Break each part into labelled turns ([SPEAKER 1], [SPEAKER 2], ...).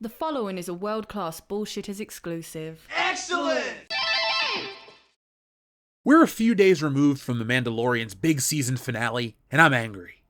[SPEAKER 1] The following is a world-class Bullshitters exclusive.
[SPEAKER 2] Excellent!
[SPEAKER 3] We're a few days removed from The Mandalorian's big season finale, and I'm angry.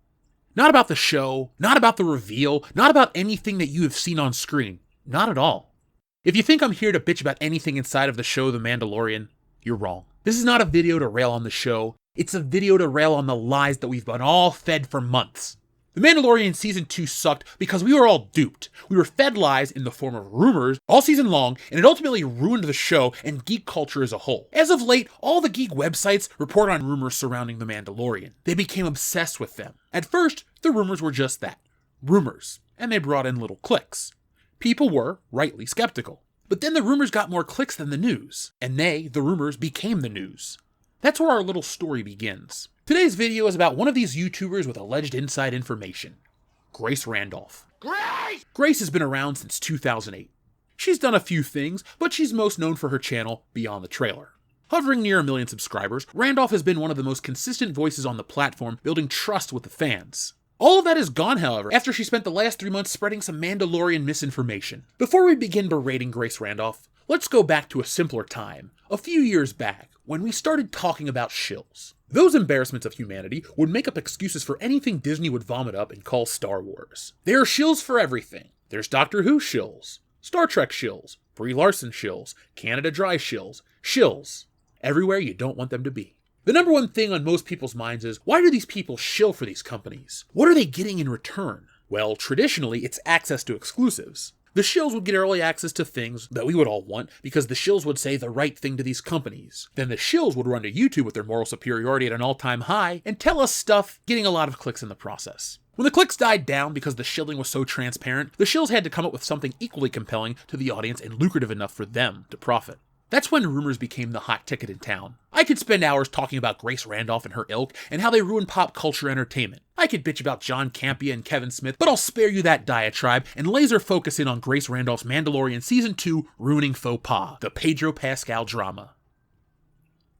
[SPEAKER 3] Not about the show, not about the reveal, not about anything that you have seen on screen. Not at all. If you think I'm here to bitch about anything inside of the show The Mandalorian, you're wrong. This is not a video to rail on the show, it's a video to rail on the lies that we've been all fed for months. The Mandalorian Season 2 sucked because we were all duped. We were fed lies in the form of rumors all season long, and it ultimately ruined the show and geek culture as a whole. As of late, all the geek websites report on rumors surrounding The Mandalorian. They became obsessed with them. At first, the rumors were just that, rumors, and they brought in little clicks. People were, rightly, skeptical. But then the rumors got more clicks than the news, and the rumors, became the news. That's where our little story begins. Today's video is about one of these YouTubers with alleged inside information. Grace Randolph. Grace has been around since 2008. She's done a few things, but she's most known for her channel, Beyond the Trailer. Hovering near 1 million subscribers, Randolph has been one of the most consistent voices on the platform, building trust with the fans. All of that is gone, however, after she spent the last 3 months spreading some Mandalorian misinformation. Before we begin berating Grace Randolph, let's go back to a simpler time, a few years back, when we started talking about shills. Those embarrassments of humanity would make up excuses for anything Disney would vomit up and call Star Wars. There are shills for everything. There's Doctor Who shills, Star Trek shills, Brie Larson shills, Canada Dry shills. Everywhere you don't want them to be. The number one thing on most people's minds is, why do these people shill for these companies? What are they getting in return? Well, traditionally, it's access to exclusives. The shills would get early access to things that we would all want because the shills would say the right thing to these companies. Then the shills would run to YouTube with their moral superiority at an all-time high and tell us stuff, getting a lot of clicks in the process. When the clicks died down because the shilling was so transparent, the shills had to come up with something equally compelling to the audience and lucrative enough for them to profit. That's when rumors became the hot ticket in town. I could spend hours talking about Grace Randolph and her ilk and how they ruin pop culture entertainment. I could bitch about John Campea and Kevin Smith, but I'll spare you that diatribe and laser focus in on Grace Randolph's Mandalorian Season 2 ruining faux pas, the Pedro Pascal drama.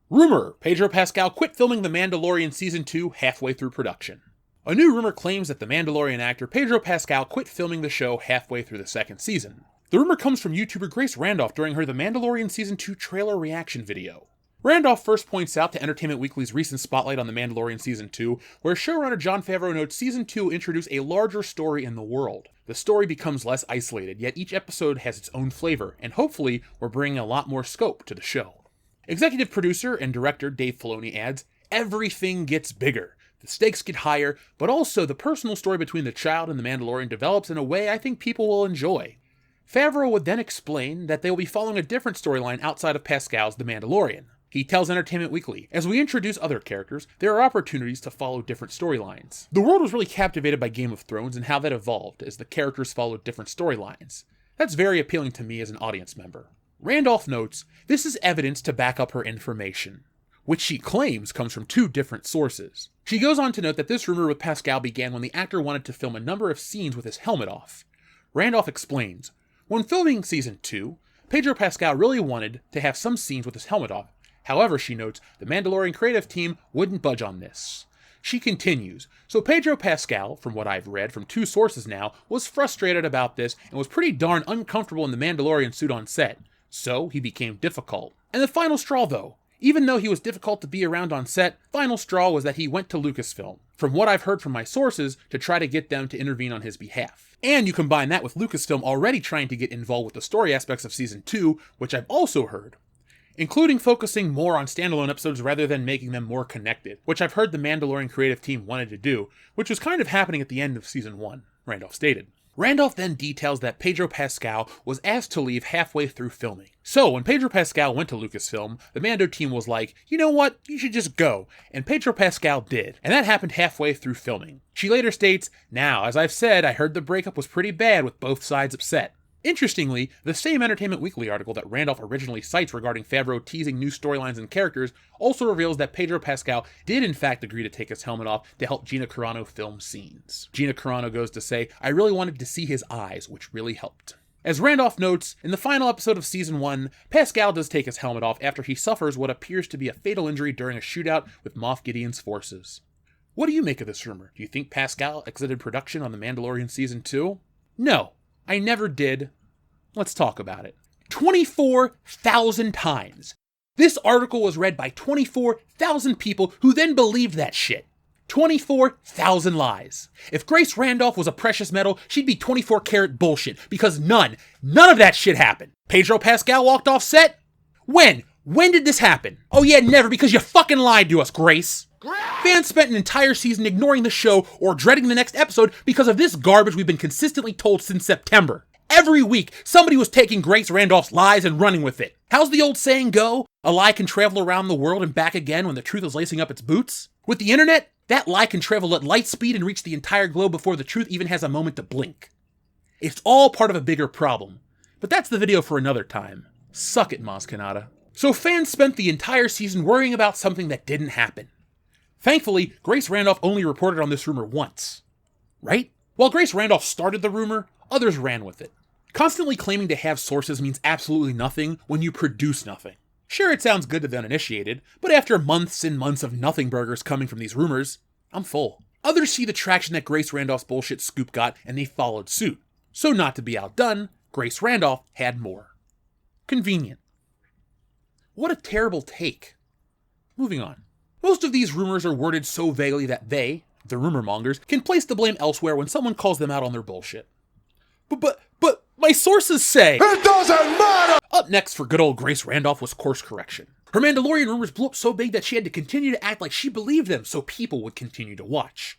[SPEAKER 3] Rumor: Pedro Pascal quit filming The Mandalorian Season 2 halfway through production. A new rumor claims that the Mandalorian actor Pedro Pascal quit filming the show halfway through the second season. The rumor comes from YouTuber Grace Randolph during her The Mandalorian Season 2 trailer reaction video. Randolph first points out to Entertainment Weekly's recent spotlight on The Mandalorian Season 2, where showrunner Jon Favreau notes Season 2 introduced a larger story in the world. The story becomes less isolated, yet each episode has its own flavor, and hopefully we're bringing a lot more scope to the show. Executive producer and director Dave Filoni adds, everything gets bigger. The stakes get higher, but also the personal story between the child and the Mandalorian develops in a way I think people will enjoy. Favreau would then explain that they will be following a different storyline outside of Pascal's The Mandalorian. He tells Entertainment Weekly, as we introduce other characters, there are opportunities to follow different storylines. The world was really captivated by Game of Thrones and how that evolved as the characters followed different storylines. That's very appealing to me as an audience member. Randolph notes, this is evidence to back up her information, which she claims comes from 2 different sources. She goes on to note that this rumor with Pascal began when the actor wanted to film a number of scenes with his helmet off. Randolph explains, when filming Season 2, Pedro Pascal really wanted to have some scenes with his helmet off. However, she notes, the Mandalorian creative team wouldn't budge on this. She continues, so Pedro Pascal, from what I've read from 2 sources now, was frustrated about this and was pretty darn uncomfortable in the Mandalorian suit on set. So he became difficult. And the final straw though, even though he was difficult to be around on set, final straw was that he went to Lucasfilm, from what I've heard from my sources, to try to get them to intervene on his behalf. And you combine that with Lucasfilm already trying to get involved with the story aspects of Season 2, which I've also heard, including focusing more on standalone episodes rather than making them more connected, which I've heard the Mandalorian creative team wanted to do, which was kind of happening at the end of Season 1, Randolph stated. Randolph then details that Pedro Pascal was asked to leave halfway through filming. So when Pedro Pascal went to Lucasfilm, the Mando team was like, you know what, you should just go. And Pedro Pascal did. And that happened halfway through filming. She later states, now, as I've said, I heard the breakup was pretty bad with both sides upset. Interestingly, the same Entertainment Weekly article that Randolph originally cites regarding Favreau teasing new storylines and characters also reveals that Pedro Pascal did in fact agree to take his helmet off to help Gina Carano film scenes. Gina Carano goes to say, I really wanted to see his eyes, which really helped. As Randolph notes, in the final episode of Season 1, Pascal does take his helmet off after he suffers what appears to be a fatal injury during a shootout with Moff Gideon's forces. What do you make of this rumor? Do you think Pascal exited production on The Mandalorian Season 2? No. I never did, Let's talk about it. 24,000 times. This article was read by 24,000 people who then believed that shit. 24,000 lies. If Grace Randolph was a precious metal, she'd be 24 karat bullshit, because none of that shit happened. Pedro Pascal walked off set? When? When did this happen? Oh yeah, never, because you fucking lied to us, Grace. Fans spent an entire season ignoring the show or dreading the next episode because of this garbage we've been consistently told since September. Every week, somebody was taking Grace Randolph's lies and running with it. How's the old saying go? A lie can travel around the world and back again when the truth is lacing up its boots? With the internet, that lie can travel at light speed and reach the entire globe before the truth even has a moment to blink. It's all part of a bigger problem. But that's the video for another time. Suck it, Maz Kanata. So fans spent the entire season worrying about something that didn't happen. Thankfully, Grace Randolph only reported on this rumor once. Right? While Grace Randolph started the rumor, others ran with it. Constantly claiming to have sources means absolutely nothing when you produce nothing. Sure, it sounds good to the uninitiated, but after months and months of nothing burgers coming from these rumors, I'm full. Others see the traction that Grace Randolph's bullshit scoop got, and they followed suit. So not to be outdone, Grace Randolph had more. Convenient. What a terrible take. Moving on. Most of these rumors are worded so vaguely that they, the rumor mongers, can place the blame elsewhere when someone calls them out on their bullshit. But my sources say... It doesn't matter! Up next for good old Grace Randolph was course correction. Her Mandalorian rumors blew up so big that she had to continue to act like she believed them so people would continue to watch.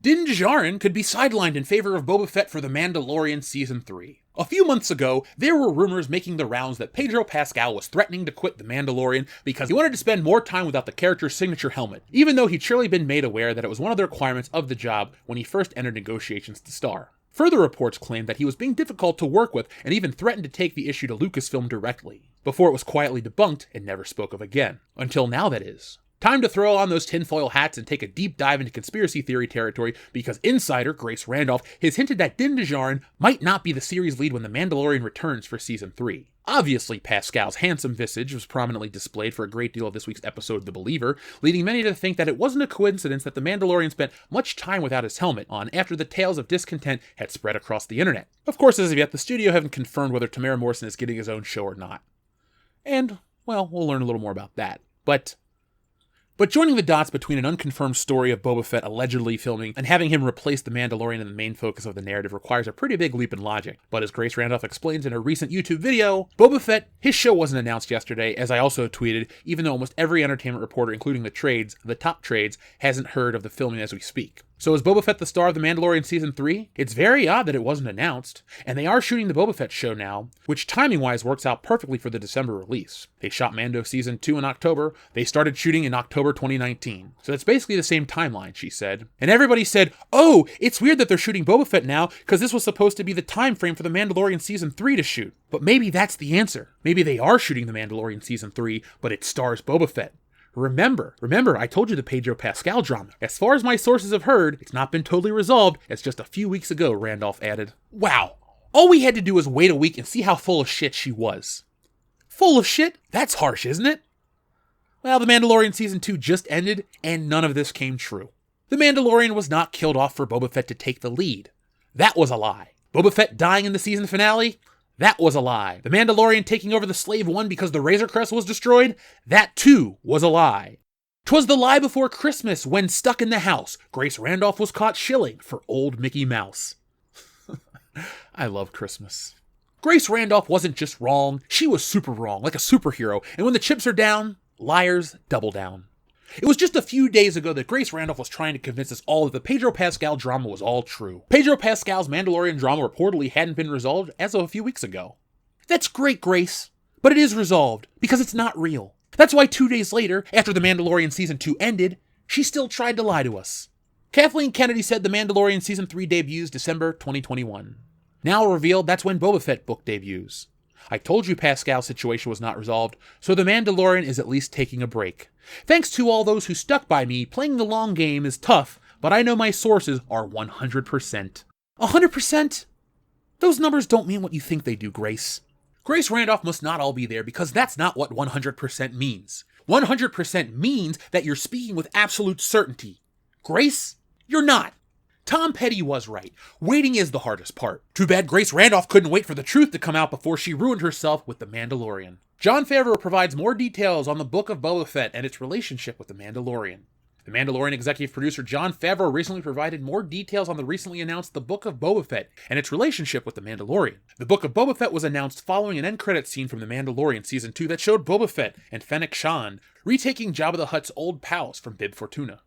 [SPEAKER 3] Din Djarin could be sidelined in favor of Boba Fett for The Mandalorian Season 3. A few months ago, there were rumors making the rounds that Pedro Pascal was threatening to quit The Mandalorian because he wanted to spend more time without the character's signature helmet, even though he'd surely been made aware that it was one of the requirements of the job when he first entered negotiations to star. Further reports claimed that he was being difficult to work with and even threatened to take the issue to Lucasfilm directly, before it was quietly debunked and never spoke of again. Until now, that is. Time to throw on those tinfoil hats and take a deep dive into conspiracy theory territory because insider Grace Randolph has hinted that Din Djarin might not be the series lead when The Mandalorian returns for Season 3. Obviously, Pascal's handsome visage was prominently displayed for a great deal of this week's episode The Believer, leading many to think that it wasn't a coincidence that the Mandalorian spent much time without his helmet on after the tales of discontent had spread across the internet. Of course, as of yet, the studio haven't confirmed whether Tamara Morrison is getting his own show or not. And, well, we'll learn a little more about that. But joining the dots between an unconfirmed story of Boba Fett allegedly filming and having him replace the Mandalorian in the main focus of the narrative requires a pretty big leap in logic. But as Grace Randolph explains in a recent YouTube video, Boba Fett, his show wasn't announced yesterday, as I also tweeted, even though almost every entertainment reporter, including the top trades, hasn't heard of the filming as we speak. So is Boba Fett the star of The Mandalorian Season 3? It's very odd that it wasn't announced, and they are shooting the Boba Fett show now, which timing-wise works out perfectly for the December release. They shot Mando Season 2 in October, they started shooting in October 2019. So that's basically the same timeline, she said. And everybody said, oh, it's weird that they're shooting Boba Fett now, because this was supposed to be the time frame for The Mandalorian Season 3 to shoot. But maybe that's the answer. Maybe they are shooting The Mandalorian Season 3, but it stars Boba Fett. Remember, I told you the Pedro Pascal drama. As far as my sources have heard, it's not been totally resolved. It's just a few weeks ago, Randolph added. Wow. All we had to do was wait a week and see how full of shit she was. Full of shit? That's harsh, isn't it? Well, The Mandalorian Season 2 just ended, and none of this came true. The Mandalorian was not killed off for Boba Fett to take the lead. That was a lie. Boba Fett dying in the season finale? That was a lie. The Mandalorian taking over the Slave One because the Razor Crest was destroyed? That too was a lie. 'Twas the lie before Christmas when, stuck in the house, Grace Randolph was caught shilling for old Mickey Mouse. I love Christmas. Grace Randolph wasn't just wrong, she was super wrong, like a superhero, and when the chips are down, liars double down. It was just a few days ago that Grace Randolph was trying to convince us all that the Pedro Pascal drama was all true. Pedro Pascal's Mandalorian drama reportedly hadn't been resolved as of a few weeks ago. That's great, Grace, but it is resolved, because it's not real. That's why 2 days later, after The Mandalorian Season 2 ended, she still tried to lie to us. Kathleen Kennedy said The Mandalorian Season 3 debuts December 2021. Now revealed that's when Boba Fett book debuts. I told you Pascal's situation was not resolved, so The Mandalorian is at least taking a break. Thanks to all those who stuck by me, playing the long game is tough, but I know my sources are 100%. 100%? Those numbers don't mean what you think they do, Grace. Grace Randolph must not all be there because that's not what 100% means. 100% means that you're speaking with absolute certainty. Grace, you're not. Tom Petty was right. Waiting is the hardest part. Too bad Grace Randolph couldn't wait for the truth to come out before she ruined herself with The Mandalorian. Jon Favreau provides more details on the Book of Boba Fett and its relationship with The Mandalorian. The Mandalorian executive producer Jon Favreau recently provided more details on the recently announced The Book of Boba Fett and its relationship with The Mandalorian. The Book of Boba Fett was announced following an end credits scene from The Mandalorian Season 2 that showed Boba Fett and Fennec Shand retaking Jabba the Hutt's old palace from Bib Fortuna.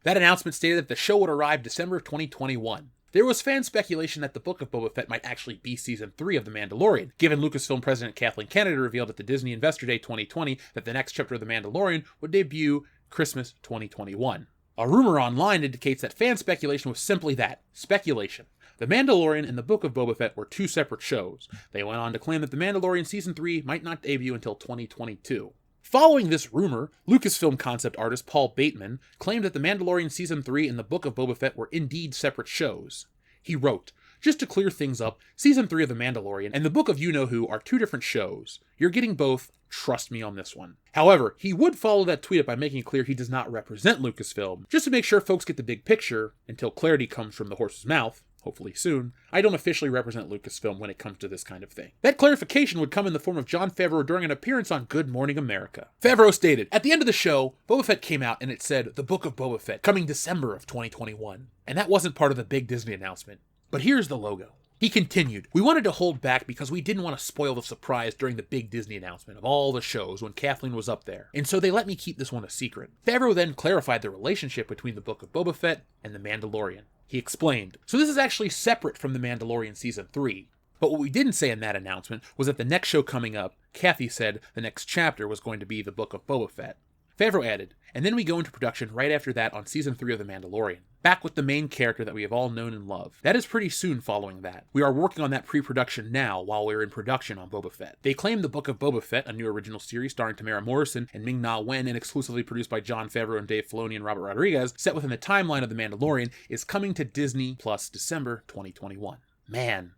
[SPEAKER 3] That announcement stated that the show would arrive December of 2021. There was fan speculation that the Book of Boba Fett might actually be Season 3 of The Mandalorian, given Lucasfilm President Kathleen Kennedy revealed at the Disney Investor Day 2020 that the next chapter of The Mandalorian would debut Christmas 2021. A rumor online indicates that fan speculation was simply that, speculation. The Mandalorian and the Book of Boba Fett were two separate shows. They went on to claim that The Mandalorian Season 3 might not debut until 2022. Following this rumor, Lucasfilm concept artist Paul Bateman claimed that The Mandalorian Season 3 and The Book of Boba Fett were indeed separate shows. He wrote, "Just to clear things up, Season 3 of The Mandalorian and The Book of You-Know-Who are two different shows. You're getting both, trust me on this one." However, he would follow that tweet up by making it clear he does not represent Lucasfilm, just to make sure folks get the big picture, until clarity comes from the horse's mouth. Hopefully soon, I don't officially represent Lucasfilm when it comes to this kind of thing. That clarification would come in the form of Jon Favreau during an appearance on Good Morning America. Favreau stated, "At the end of the show, Boba Fett came out and it said, The Book of Boba Fett, coming December of 2021. And that wasn't part of the big Disney announcement. But here's the logo." He continued, "We wanted to hold back because we didn't want to spoil the surprise during the big Disney announcement of all the shows when Kathleen was up there, and so they let me keep this one a secret." Favreau then clarified the relationship between the Book of Boba Fett and The Mandalorian. He explained, "So this is actually separate from The Mandalorian Season 3. But what we didn't say in that announcement was that the next show coming up, Kathy said the next chapter was going to be The Book of Boba Fett." Favreau added, "And then we go into production right after that on Season 3 of The Mandalorian, back with the main character that we have all known and loved. That is pretty soon following that. We are working on that pre-production now while we're in production on Boba Fett." They claim The Book of Boba Fett, a new original series starring Tamara Morrison and Ming-Na Wen and exclusively produced by Jon Favreau and Dave Filoni and Robert Rodriguez, set within the timeline of The Mandalorian, is coming to Disney Plus December 2021. Man,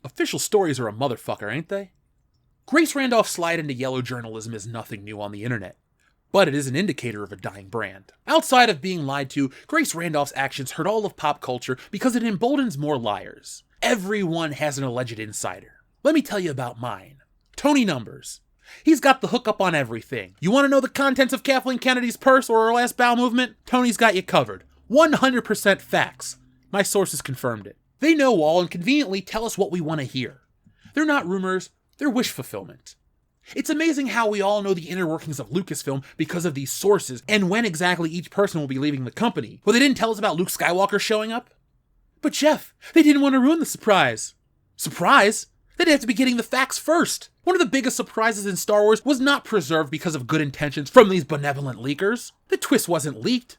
[SPEAKER 3] official stories are a motherfucker, ain't they? Grace Randolph's slide into yellow journalism is nothing new on the internet, but it is an indicator of a dying brand. Outside of being lied to, Grace Randolph's actions hurt all of pop culture because it emboldens more liars. Everyone has an alleged insider. Let me tell you about mine. Tony Numbers. He's got the hookup on everything. You want to know the contents of Kathleen Kennedy's purse or her last bowel movement? Tony's got you covered. 100% facts. My sources confirmed it. They know all and conveniently tell us what we want to hear. They're not rumors, they're wish fulfillment. It's amazing how we all know the inner workings of Lucasfilm because of these sources and when exactly each person will be leaving the company. Well, they didn't tell us about Luke Skywalker showing up. But Jeff, they didn't want to ruin the surprise. Surprise? They'd have to be getting the facts first. One of the biggest surprises in Star Wars was not preserved because of good intentions from these benevolent leakers. The twist wasn't leaked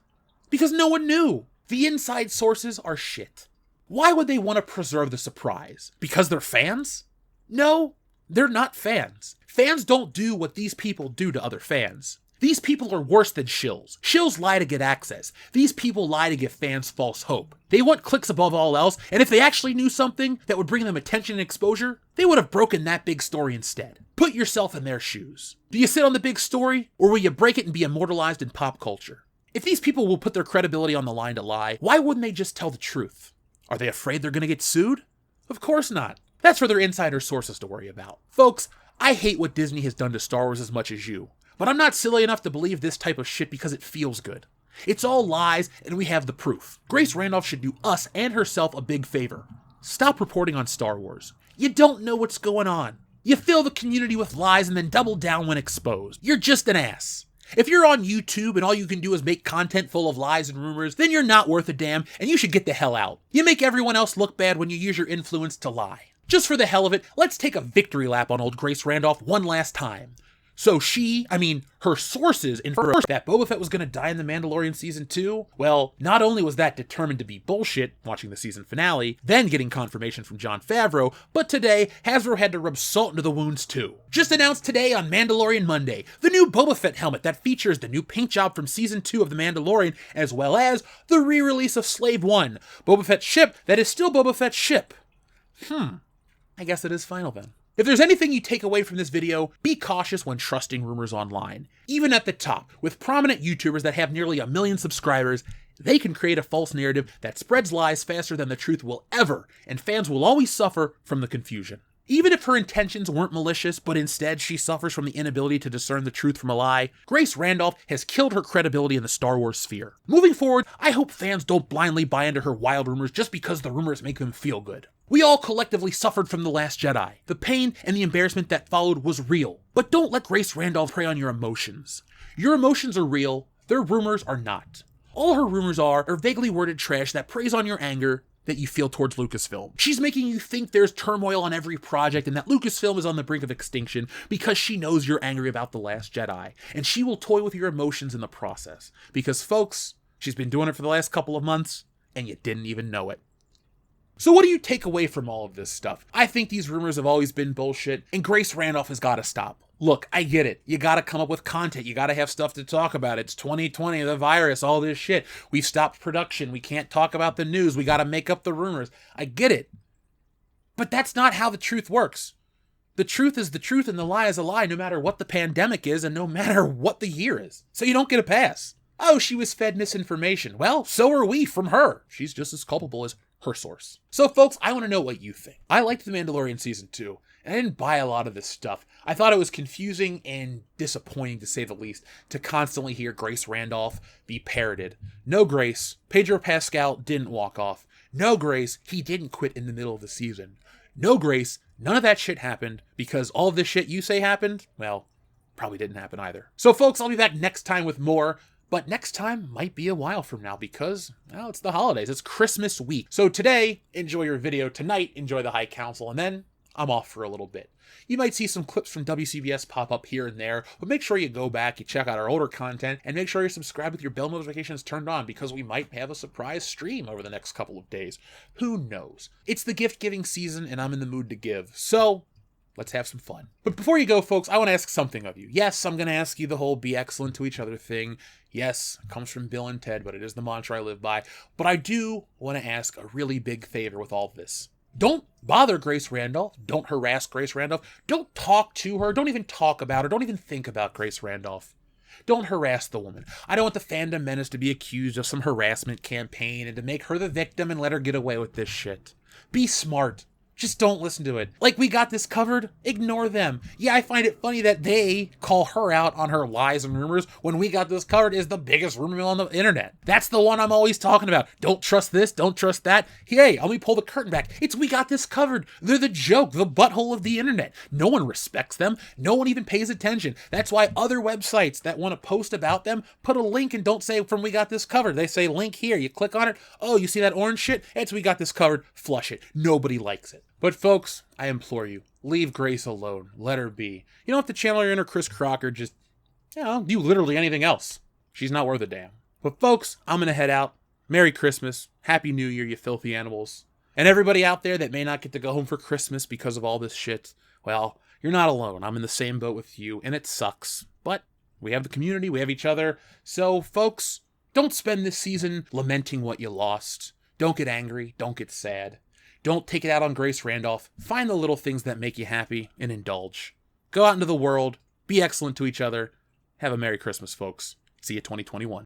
[SPEAKER 3] because no one knew. The inside sources are shit. Why would they want to preserve the surprise? Because they're fans? No, they're not fans. Fans don't do what these people do to other fans. These people are worse than shills. Shills lie to get access. These people lie to give fans false hope. They want clicks above all else, and if they actually knew something that would bring them attention and exposure, they would have broken that big story instead. Put yourself in their shoes. Do you sit on the big story, or will you break it and be immortalized in pop culture? If these people will put their credibility on the line to lie, why wouldn't they just tell the truth? Are they afraid they're going to get sued? Of course not. That's for their insider sources to worry about. Folks, I hate what Disney has done to Star Wars as much as you, but I'm not silly enough to believe this type of shit because it feels good. It's all lies, and we have the proof. Grace Randolph should do us and herself a big favor. Stop reporting on Star Wars. You don't know what's going on. You fill the community with lies and then double down when exposed. You're just an ass. If you're on YouTube and all you can do is make content full of lies and rumors, then you're not worth a damn, and you should get the hell out. You make everyone else look bad when you use your influence to lie. Just for the hell of it, let's take a victory lap on old Grace Randolph one last time. So her sources inferred that Boba Fett was going to die in The Mandalorian Season 2. Well, not only was that determined to be bullshit, watching the season finale, then getting confirmation from Jon Favreau, but today, Hasbro had to rub salt into the wounds too. Just announced today on Mandalorian Monday, the new Boba Fett helmet that features the new paint job from Season 2 of The Mandalorian, as well as the re-release of Slave 1, Boba Fett's ship that is still Boba Fett's ship. I guess it is final then. If there's anything you take away from this video, be cautious when trusting rumors online. Even at the top, with prominent YouTubers that have nearly 1 million subscribers, They can create a false narrative that spreads lies faster than the truth will ever, and fans will always suffer from the confusion. Even if her intentions weren't malicious, but instead she suffers from the inability to discern the truth from a lie, Grace Randolph has killed her credibility in the Star Wars sphere. Moving forward, I hope fans don't blindly buy into her wild rumors just because the rumors make them feel good. We all collectively suffered from The Last Jedi. The pain and the embarrassment that followed was real. But don't let Grace Randolph prey on your emotions. Your emotions are real, their rumors are not. All her rumors are vaguely worded trash that preys on your anger that you feel towards Lucasfilm. She's making you think there's turmoil on every project and that Lucasfilm is on the brink of extinction because she knows you're angry about The Last Jedi, and she will toy with your emotions in the process. Because folks, she's been doing it for the last couple of months, and you didn't even know it. So what do you take away from all of this stuff? I think these rumors have always been bullshit, and Grace Randolph has got to stop. Look, I get it. You gotta come up with content. You gotta have stuff to talk about. It's 2020, the virus, all this shit. We've stopped production. We can't talk about the news. We gotta make up the rumors. I get it. But that's not how the truth works. The truth is the truth and the lie is a lie no matter what the pandemic is and no matter what the year is. So you don't get a pass. Oh, she was fed misinformation. Well, so are we from her. She's just as culpable as her source. So folks, I want to know what you think. I liked The Mandalorian Season 2, and I didn't buy a lot of this stuff. I thought it was confusing and disappointing, to say the least, to constantly hear Grace Randolph be parroted. No Grace, Pedro Pascal didn't walk off. No Grace, he didn't quit in the middle of the season. No Grace, none of that shit happened, because all of this shit you say happened, well, probably didn't happen either. So folks, I'll be back next time with more. But next time might be a while from now because, well, it's the holidays. It's Christmas week. So today, enjoy your video. Tonight, enjoy the High Council. And then I'm off for a little bit. You might see some clips from WCBS pop up here and there, but make sure you go back, you check out our older content, and make sure you're subscribed with your bell notifications turned on because we might have a surprise stream over the next couple of days. Who knows? It's the gift-giving season, and I'm in the mood to give. So let's have some fun. But before you go, folks, I want to ask something of you. Yes, I'm going to ask you the whole be excellent to each other thing. Yes, it comes from Bill and Ted, but it is the mantra I live by. But I do want to ask a really big favor with all of this. Don't bother Grace Randolph. Don't harass Grace Randolph. Don't talk to her. Don't even talk about her. Don't even think about Grace Randolph. Don't harass the woman. I don't want the fandom menace to be accused of some harassment campaign and to make her the victim and let her get away with this shit. Be smart. Just don't listen to it. Like, we got this covered, ignore them. Yeah, I find it funny that they call her out on her lies and rumors when we got this covered is the biggest rumor mill on the internet. That's the one I'm always talking about. Don't trust this, don't trust that. Hey, let me pull the curtain back. It's we got this covered. They're the joke, the butthole of the internet. No one respects them. No one even pays attention. That's why other websites that want to post about them put a link and don't say from we got this covered. They say link here. You click on it. Oh, you see that orange shit? It's we got this covered. Flush it. Nobody likes it. But folks, I implore you, leave Grace alone. Let her be. You don't have to channel her inner Chris Crocker. Just, do literally anything else. She's not worth a damn. But folks, I'm going to head out. Merry Christmas. Happy New Year, you filthy animals. And everybody out there that may not get to go home for Christmas because of all this shit, well, you're not alone. I'm in the same boat with you, and it sucks. But we have the community. We have each other. So, folks, don't spend this season lamenting what you lost. Don't get angry. Don't get sad. Don't take it out on Grace Randolph. Find the little things that make you happy and indulge. Go out into the world. Be excellent to each other. Have a Merry Christmas, folks. See you 2021.